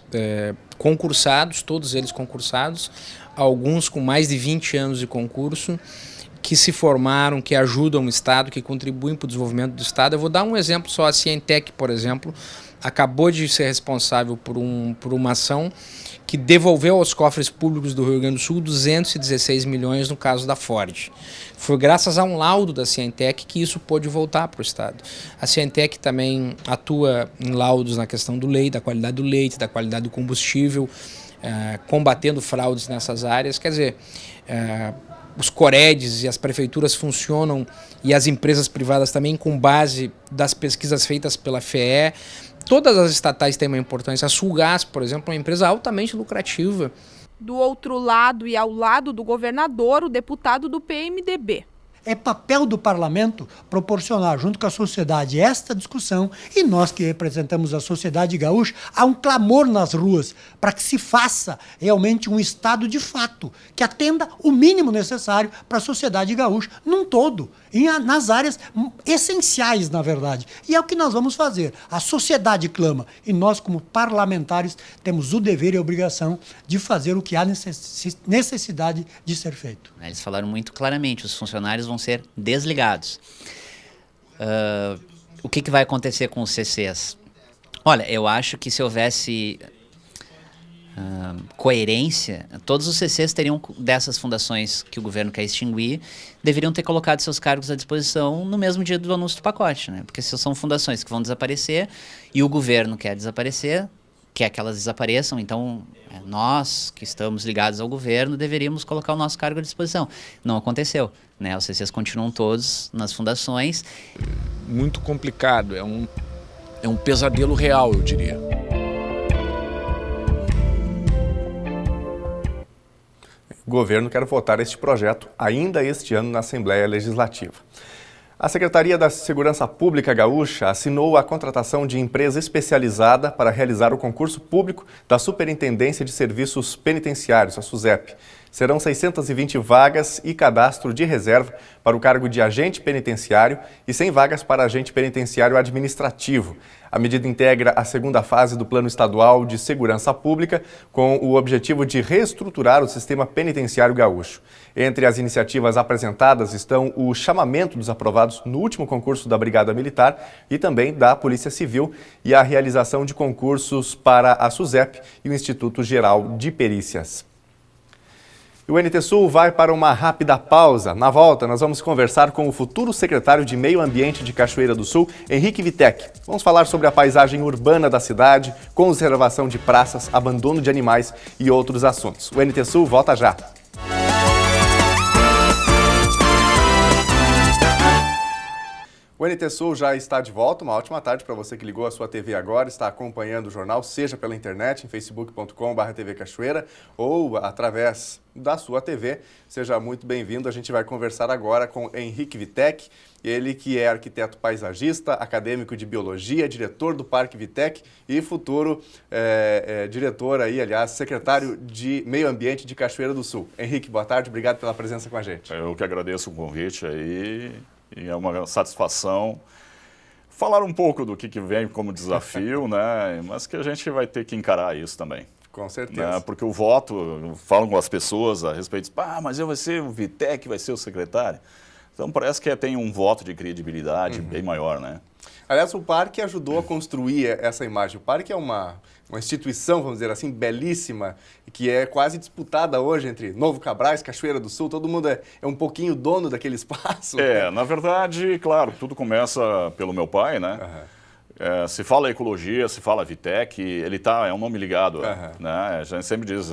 concursados, todos eles concursados, alguns com mais de 20 anos de concurso, que se formaram, que ajudam o Estado, que contribuem para o desenvolvimento do Estado. Eu vou dar um exemplo só, a Cientec, por exemplo, acabou de ser responsável por uma ação que devolveu aos cofres públicos do Rio Grande do Sul 216 milhões no caso da Ford. Foi graças a um laudo da Cientec que isso pôde voltar para o Estado. A Cientec também atua em laudos na questão do leite, da qualidade do leite, da qualidade do combustível, combatendo fraudes nessas áreas. Quer dizer, os Coredes e as prefeituras funcionam, e as empresas privadas também, com base das pesquisas feitas pela FEE. Todas as estatais têm uma importância. A Sulgás, por exemplo, é uma empresa altamente lucrativa. Do outro lado e ao lado do governador, o deputado do PMDB. É papel do parlamento proporcionar, junto com a sociedade, esta discussão, e nós que representamos a sociedade gaúcha, há um clamor nas ruas para que se faça realmente um Estado de fato, que atenda o mínimo necessário para a sociedade gaúcha num todo, nas áreas essenciais, na verdade. E é o que nós vamos fazer. A sociedade clama, e nós, como parlamentares, temos o dever e a obrigação de fazer o que há necessidade de ser feito. Eles falaram muito claramente, os funcionários vão ser desligados. O que vai acontecer com os CCs? Olha, eu acho que se houvesse coerência, todos os CCs teriam, dessas fundações que o governo quer extinguir, deveriam ter colocado seus cargos à disposição no mesmo dia do anúncio do pacote, né? Porque se são fundações que vão desaparecer e o governo quer desaparecer, quer que elas desapareçam, então nós que estamos ligados ao governo deveríamos colocar o nosso cargo à disposição. Não aconteceu, né? Os CCs continuam todos nas fundações. Muito complicado, é um pesadelo real, eu diria. O governo quer votar este projeto ainda este ano na Assembleia Legislativa. A Secretaria da Segurança Pública Gaúcha assinou a contratação de empresa especializada para realizar o concurso público da Superintendência de Serviços Penitenciários, a SUSEP. Serão 620 vagas e cadastro de reserva para o cargo de agente penitenciário e 100 vagas para agente penitenciário administrativo. A medida integra a segunda fase do Plano Estadual de Segurança Pública, com o objetivo de reestruturar o sistema penitenciário gaúcho. Entre as iniciativas apresentadas estão o chamamento dos aprovados no último concurso da Brigada Militar e também da Polícia Civil e a realização de concursos para a SUSEP e o Instituto Geral de Perícias. O NT Sul vai para uma rápida pausa. Na volta, nós vamos conversar com o futuro secretário de Meio Ambiente de Cachoeira do Sul, Henrique Vitek. Vamos falar sobre a paisagem urbana da cidade, conservação de praças, abandono de animais e outros assuntos. O NT Sul volta já. O NT Sul já está de volta. Uma ótima tarde para você que ligou a sua TV agora, está acompanhando o jornal, seja pela internet, em facebook.com/TV Cachoeira ou através da sua TV. Seja muito bem-vindo. A gente vai conversar agora com Henrique Vitek, ele que é arquiteto paisagista, acadêmico de biologia, diretor do Parque Vitek e futuro diretor aí, aliás, secretário de Meio Ambiente de Cachoeira do Sul. Henrique, boa tarde, obrigado pela presença com a gente. Eu que agradeço o convite aí. E é uma satisfação falar um pouco do que vem como desafio, né? Mas que a gente vai ter que encarar isso também. Com certeza. Né? Porque o voto, falam com as pessoas a respeito, mas eu vou ser o Vitek, vai ser o secretário. Então parece que tem um voto de credibilidade bem maior, né? Aliás, o parque ajudou a construir essa imagem. O parque é uma instituição, vamos dizer assim, belíssima, que é quase disputada hoje entre Novo Cabrais, Cachoeira do Sul, todo mundo é um pouquinho dono daquele espaço. Na verdade, claro, tudo começa pelo meu pai, né? Se fala ecologia, se fala Vitek, ele é um nome ligado, né? A gente sempre diz,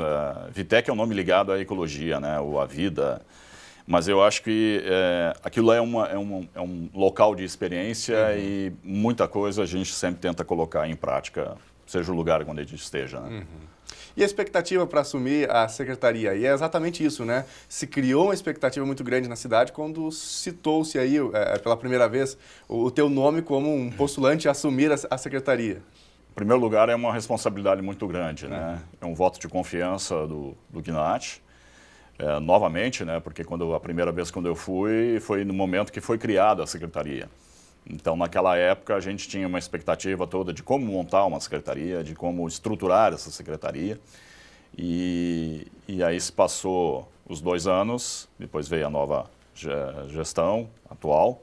Vitek é um nome ligado à ecologia, né? Ou à vida. Mas eu acho que aquilo é um local de experiência e muita coisa a gente sempre tenta colocar em prática, seja o lugar onde a gente esteja. Né? E a expectativa para assumir a secretaria? E é exatamente isso, né? Se criou uma expectativa muito grande na cidade quando citou-se aí, pela primeira vez, o teu nome como um postulante a assumir a secretaria. Em primeiro lugar, é uma responsabilidade muito grande, né? É um voto de confiança do Gnat. Novamente, né? Porque a primeira vez quando eu fui, foi no momento que foi criada a secretaria. Então, naquela época, a gente tinha uma expectativa toda de como montar uma secretaria, de como estruturar essa secretaria. E aí se passou os 2 anos, depois veio a nova gestão atual.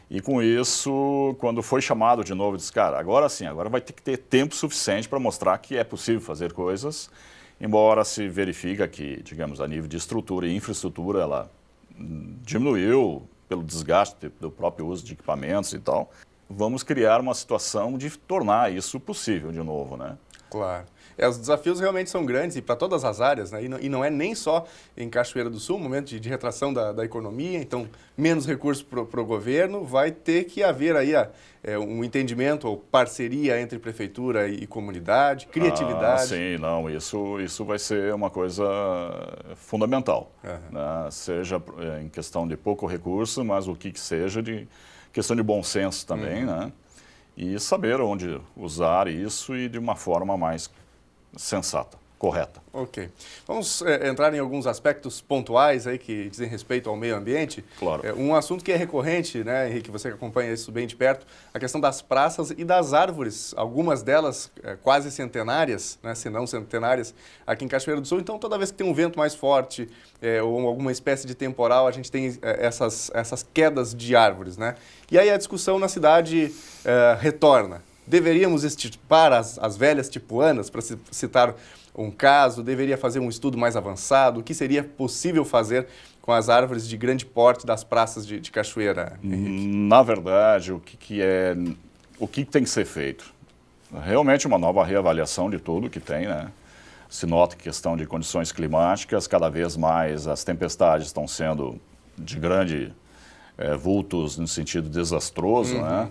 E com isso, quando foi chamado de novo, eu disse, cara, agora sim, agora vai ter que ter tempo suficiente para mostrar que é possível fazer coisas, embora se verifica que, digamos, a nível de estrutura e infraestrutura, ela diminuiu pelo desgaste do próprio uso de equipamentos e tal. Vamos criar uma situação de tornar isso possível de novo, né? Claro. Os desafios realmente são grandes e para todas as áreas, né? E não é nem só em Cachoeira do Sul, momento de retração da economia, então menos recursos para o governo, vai ter que haver aí um entendimento ou parceria entre prefeitura e comunidade, criatividade. Sim, não, isso vai ser uma coisa fundamental, né? Seja em questão de pouco recurso, mas o que seja de questão de bom senso também, né? E saber onde usar isso e de uma forma mais sensata, correta. Ok. Vamos entrar em alguns aspectos pontuais aí que dizem respeito ao meio ambiente. Claro. Um assunto que é recorrente, né, Henrique, você que acompanha isso bem de perto, a questão das praças e das árvores, algumas delas quase centenárias, né, se não centenárias, aqui em Cachoeira do Sul. Então, toda vez que tem um vento mais forte ou alguma espécie de temporal, a gente tem essas quedas de árvores, né? E aí a discussão na cidade retorna. Deveríamos extirpar as velhas tipuanas, para citar um caso, deveria fazer um estudo mais avançado, o que seria possível fazer com as árvores de grande porte das praças de Cachoeira, Henrique? Na verdade, o que tem que ser feito? Realmente uma nova reavaliação de tudo que tem, né? Se nota que questão de condições climáticas, cada vez mais as tempestades estão sendo de grande vultos no sentido desastroso, né?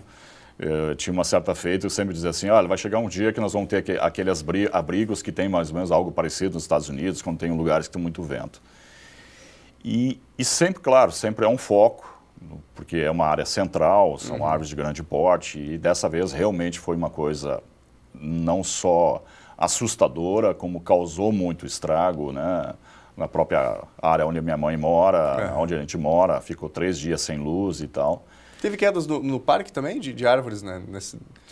Eu tinha uma certa feita, eu sempre dizia assim, olha, vai chegar um dia que nós vamos ter aqueles abrigos que tem mais ou menos algo parecido nos Estados Unidos, quando tem lugares que tem muito vento. E sempre, claro, sempre é um foco, porque é uma área central, são árvores de grande porte, e dessa vez realmente foi uma coisa não só assustadora, como causou muito estrago, né? Na própria área onde minha mãe mora, onde a gente mora, ficou 3 dias sem luz e tal. Teve quedas no parque também, de árvores, né?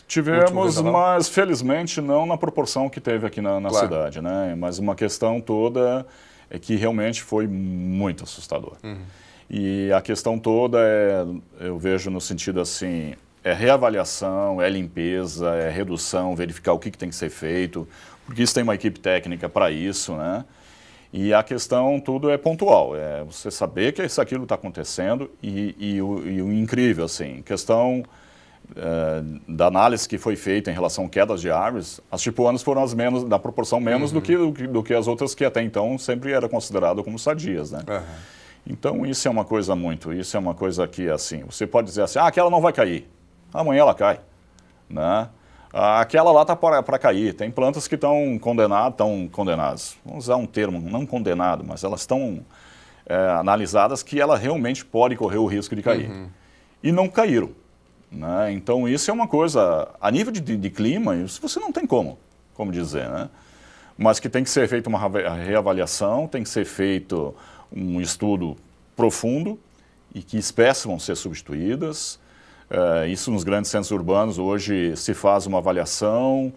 Tivemos, mas felizmente não na proporção que teve aqui na cidade, né? Mas uma questão toda é que realmente foi muito assustador. E a questão toda eu vejo no sentido assim, é reavaliação, é limpeza, é redução, verificar o que tem que ser feito, porque isso tem uma equipe técnica para isso, né? E a questão tudo é pontual, é você saber que aquilo está acontecendo e o incrível, assim, questão da análise que foi feita em relação a quedas de árvores, as tipuanas foram as menos, da proporção menos do que as outras que até então sempre era considerado como sadias, né? Então isso é uma coisa que, assim, você pode dizer assim, aquela não vai cair, amanhã ela cai, né? Aquela lá está para cair. Tem plantas que estão condenadas. Vamos usar um termo, não condenado, mas elas estão analisadas que ela realmente pode correr o risco de cair. E não caíram, né? Então isso é uma coisa, a nível de clima, isso você não tem como dizer, né? Mas que tem que ser feita uma reavaliação, tem que ser feito um estudo profundo e que espécies vão ser substituídas. Isso nos grandes centros urbanos, hoje se faz uma avaliação,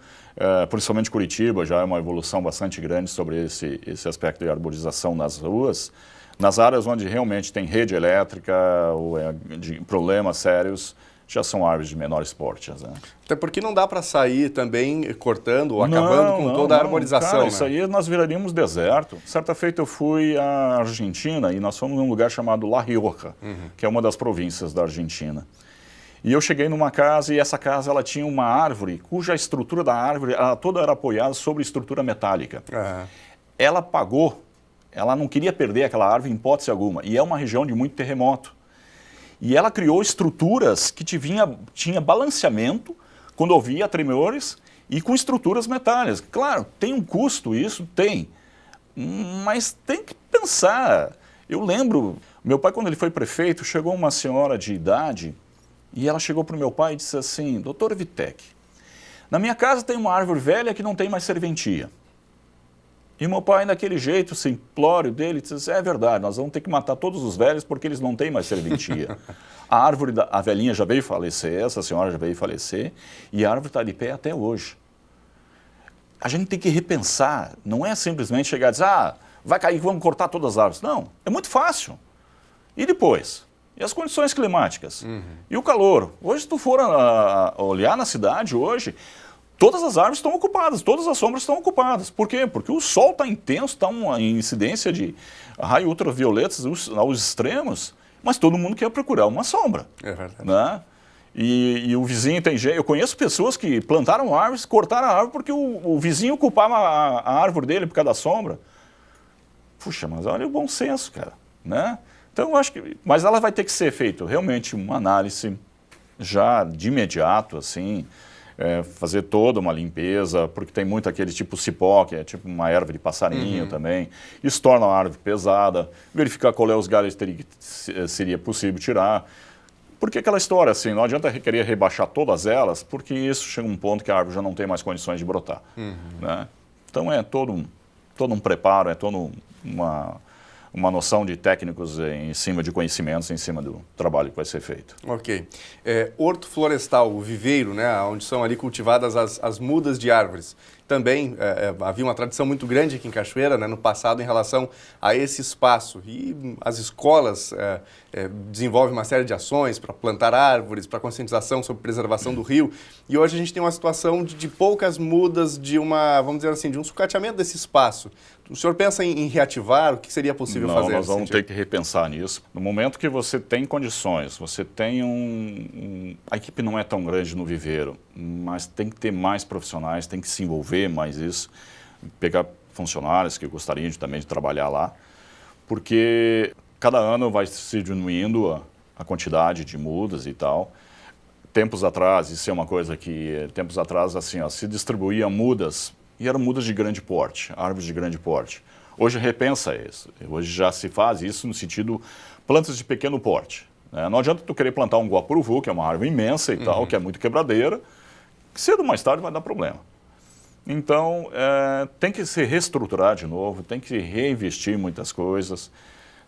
principalmente Curitiba, já é uma evolução bastante grande sobre esse aspecto de arborização nas ruas. Nas áreas onde realmente tem rede elétrica ou de problemas sérios, já são árvores de menores portes, né? Até porque não dá para sair também cortando ou acabando com toda a arborização, cara, né? Isso aí nós viraríamos deserto. Certa feita eu fui à Argentina e nós fomos num lugar chamado La Rioja, que é uma das províncias da Argentina. E eu cheguei numa casa e essa casa ela tinha uma árvore cuja estrutura da árvore toda era apoiada sobre estrutura metálica. Ela pagou, ela não queria perder aquela árvore em hipótese alguma. E é uma região de muito terremoto. E ela criou estruturas que tinha balanceamento quando havia tremores e com estruturas metálicas. Claro, tem um custo, isso tem, mas tem que pensar. Eu lembro, meu pai quando ele foi prefeito, chegou uma senhora de idade e ela chegou para o meu pai e disse assim, doutor Vitek, na minha casa tem uma árvore velha que não tem mais serventia. E meu pai, daquele jeito simplório dele, disse, é verdade, nós vamos ter que matar todos os velhos porque eles não têm mais serventia. A velhinha já veio falecer, essa senhora já veio falecer, e a árvore está de pé até hoje. A gente tem que repensar, não é simplesmente chegar e dizer, vai cair, vamos cortar todas as árvores. Não, é muito fácil. E depois? E as condições climáticas? E o calor? Hoje, se tu for olhar na cidade hoje, todas as árvores estão ocupadas, todas as sombras estão ocupadas. Por quê? Porque o sol está intenso, está uma incidência de raios ultravioletas aos extremos, mas todo mundo quer procurar uma sombra. É verdade. Né? E o vizinho tem jeito. Eu conheço pessoas que plantaram árvores, cortaram a árvore porque o vizinho ocupava a árvore dele por causa da sombra. Puxa, mas olha o bom senso, cara, né? Então, eu acho que... Mas ela vai ter que ser feita realmente uma análise já de imediato, assim, fazer toda uma limpeza, porque tem muito aquele tipo cipó, que é tipo uma erva de passarinho também. Isso torna a árvore pesada, verificar qual é os galhos que seria possível tirar. Porque aquela história, assim, não adianta querer rebaixar todas elas, porque isso chega a um ponto que a árvore já não tem mais condições de brotar. Né? Então é todo um preparo, é toda uma noção de técnicos em cima de conhecimentos, em cima do trabalho que vai ser feito. Ok. Horto florestal, o viveiro, né, onde são ali cultivadas as mudas de árvores. Também havia uma tradição muito grande aqui em Cachoeira, né, no passado, em relação a esse espaço. E as escolas desenvolvem uma série de ações para plantar árvores, para conscientização sobre preservação do rio. E hoje a gente tem uma situação de poucas mudas, vamos dizer assim, de um sucateamento desse espaço. O senhor pensa em reativar? O que seria possível fazer? Não, nós vamos ter que repensar nisso. No momento que você tem condições, você tem a equipe não é tão grande no viveiro, mas tem que ter mais profissionais, tem que se envolver mais isso, pegar funcionários que gostariam também de trabalhar lá, porque cada ano vai se diminuindo a quantidade de mudas e tal. Tempos atrás, isso é uma coisa que, tempos atrás, assim, se distribuía mudas, e eram mudas de grande porte, árvores de grande porte. Hoje repensa isso, hoje já se faz isso no sentido plantas de pequeno porte. Né? Não adianta tu querer plantar um guapuruvu, que é uma árvore imensa e tal, que é muito quebradeira, que cedo ou mais tarde vai dar problema. Então, tem que se reestruturar de novo, tem que reinvestir em muitas coisas,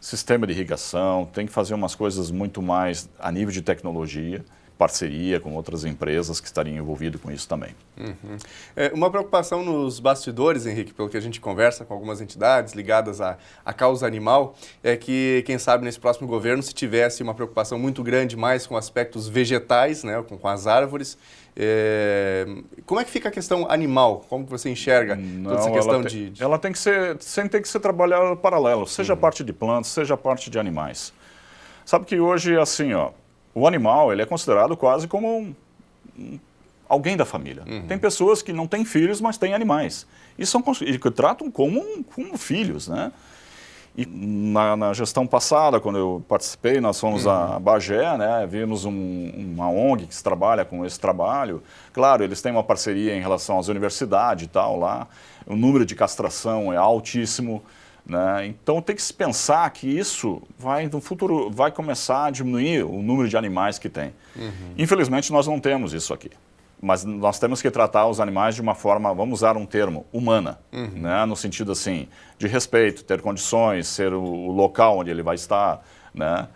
sistema de irrigação, tem que fazer umas coisas muito mais a nível de tecnologia, parceria com outras empresas que estariam envolvidas com isso também. Uma preocupação nos bastidores, Henrique, pelo que a gente conversa com algumas entidades ligadas à causa animal, é que, quem sabe, nesse próximo governo, se tivesse uma preocupação muito grande mais com aspectos vegetais, né, com as árvores, como é que fica a questão animal? Como você enxerga toda essa questão Ela tem que ser trabalhada paralelo, seja a parte de plantas, seja a parte de animais. Sabe que hoje, assim, o animal ele é considerado quase como alguém da família. Tem pessoas que não têm filhos, mas têm animais. E que tratam como filhos, né? E na gestão passada, quando eu participei, nós fomos a Bagé, né? Vimos uma ONG que trabalha com esse trabalho. Claro, eles têm uma parceria em relação às universidades e tal lá. O número de castração é altíssimo. Né? Então tem que se pensar que isso no futuro vai começar a diminuir o número de animais que tem. Infelizmente nós não temos isso aqui, mas nós temos que tratar os animais de uma forma, vamos usar um termo, humana, né? No sentido assim, de respeito, ter condições, ser o local onde ele vai estar, né?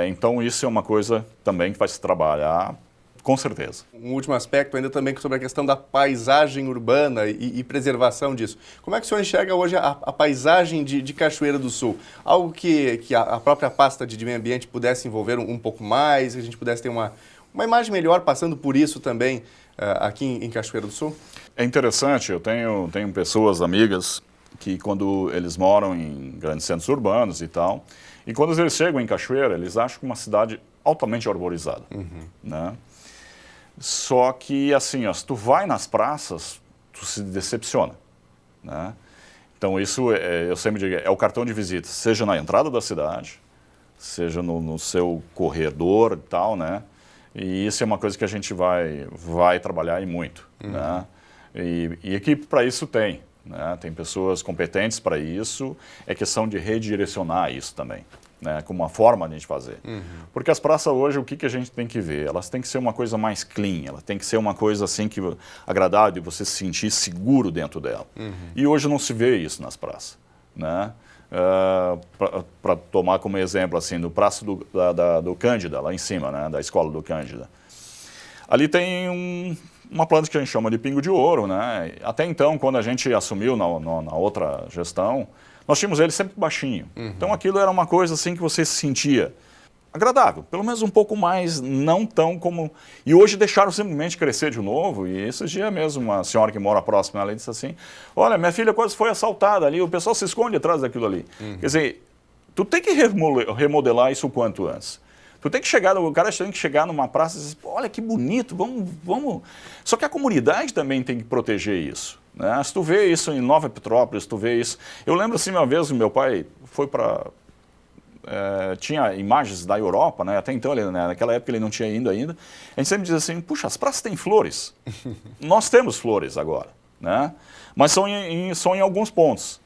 Então isso é uma coisa também que vai se trabalhar. Com certeza. Um último aspecto ainda também sobre a questão da paisagem urbana e preservação disso. Como é que o senhor enxerga hoje a paisagem de Cachoeira do Sul? Algo que a própria pasta de meio ambiente pudesse envolver um pouco mais, que a gente pudesse ter uma imagem melhor passando por isso também aqui em Cachoeira do Sul? É interessante, eu tenho pessoas, amigas, que quando eles moram em grandes centros urbanos e tal, e quando eles chegam em Cachoeira, eles acham que uma cidade altamente arborizada, né? Só que, assim, se tu vai nas praças, tu se decepciona, né? Então, isso, eu sempre digo, é o cartão de visita, seja na entrada da cidade, seja no seu corredor e tal, né? E isso é uma coisa que a gente vai trabalhar e muito, né? E equipe para isso tem, né? Tem pessoas competentes para isso, é questão de redirecionar isso também. Né, como uma forma de a gente fazer. Porque as praças hoje, o que a gente tem que ver? Elas têm que ser uma coisa mais clean, elas têm que ser uma coisa assim agradável de você se sentir seguro dentro dela. E hoje não se vê isso nas praças. Né? Para tomar como exemplo, assim, no Praça do Cândida, lá em cima, né, da escola do Cândida. Ali tem uma planta que a gente chama de pingo de ouro. Né? Até então, quando a gente assumiu na outra gestão, nós tínhamos ele sempre baixinho. Então aquilo era uma coisa assim que você se sentia agradável, pelo menos um pouco mais, não tão como... E hoje deixaram simplesmente crescer de novo, e esses dias mesmo uma senhora que mora próxima, ela disse assim, olha, minha filha quase foi assaltada ali, o pessoal se esconde atrás daquilo ali. Quer dizer, tu tem que remodelar isso o quanto antes. Tu tem que chegar, o cara tem que chegar numa praça e dizer, olha que bonito, vamos. Só que a comunidade também tem que proteger isso. Né? Se tu vê isso em Nova Petrópolis, tu vê isso... Eu lembro assim, uma vez, o meu pai foi para... tinha imagens da Europa, né? Até então, naquela época ele não tinha ido ainda. A gente sempre diz assim, puxa, as praças têm flores. Nós temos flores agora, né? Mas são em alguns pontos.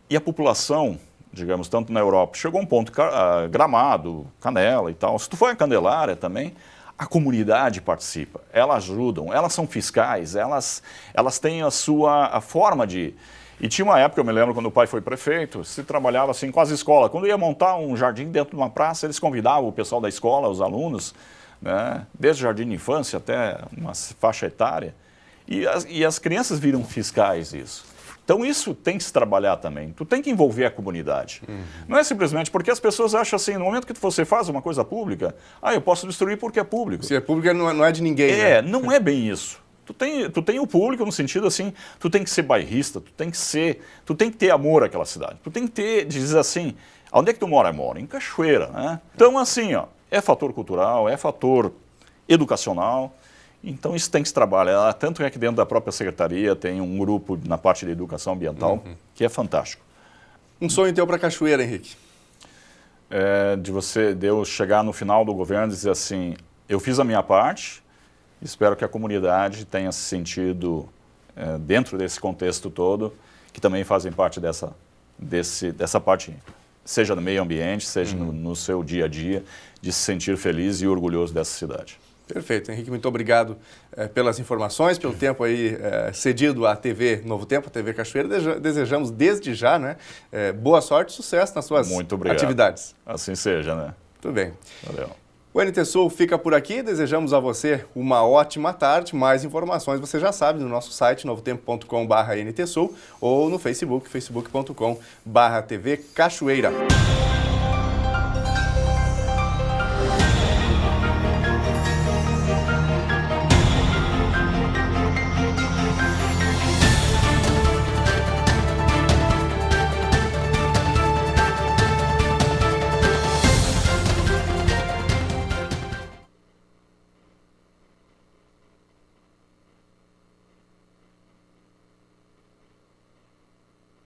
E a população, digamos, tanto na Europa, chegou a um ponto, Gramado, Canela e tal. Se tu for a Candelária também, a comunidade participa, elas ajudam, elas são fiscais, elas têm a forma de... E tinha uma época, eu me lembro, quando o pai foi prefeito, se trabalhava assim com as escolas. Quando ia montar um jardim dentro de uma praça, eles convidavam o pessoal da escola, os alunos, né, desde o jardim de infância até uma faixa etária. E as crianças viram fiscais isso. Então isso tem que se trabalhar também. Tu tem que envolver a comunidade. Não é simplesmente porque as pessoas acham assim, no momento que você faz uma coisa pública, eu posso destruir porque é público. Se é público, não é de ninguém. Né? Não é bem isso. Tu tem o público no sentido assim, tu tem que ser bairrista, tu tem que ter amor àquela cidade. Tu tem que dizer assim, onde é que tu mora? Eu moro em Cachoeira, né? Então assim, é fator cultural, é fator educacional, então isso tem que se trabalhar. Tanto é que dentro da própria secretaria tem um grupo na parte de educação ambiental que é fantástico. Um sonho teu para Cachoeira, Henrique? De eu chegar no final do governo e dizer assim, eu fiz a minha parte. Espero que a comunidade tenha se sentido, dentro desse contexto todo, que também fazem parte dessa parte, seja no meio ambiente, seja no seu dia a dia, de se sentir feliz e orgulhoso dessa cidade. Perfeito. Henrique, muito obrigado pelas informações, pelo tempo aí cedido à TV Novo Tempo, à TV Cachoeira. Desejamos desde já, né, boa sorte e sucesso nas suas atividades. Assim seja, né? Tudo bem. Valeu. O NT Sul fica por aqui, desejamos a você uma ótima tarde. Mais informações você já sabe no nosso site novotempo.com/NT Sul ou no Facebook, facebook.com/TV Cachoeira.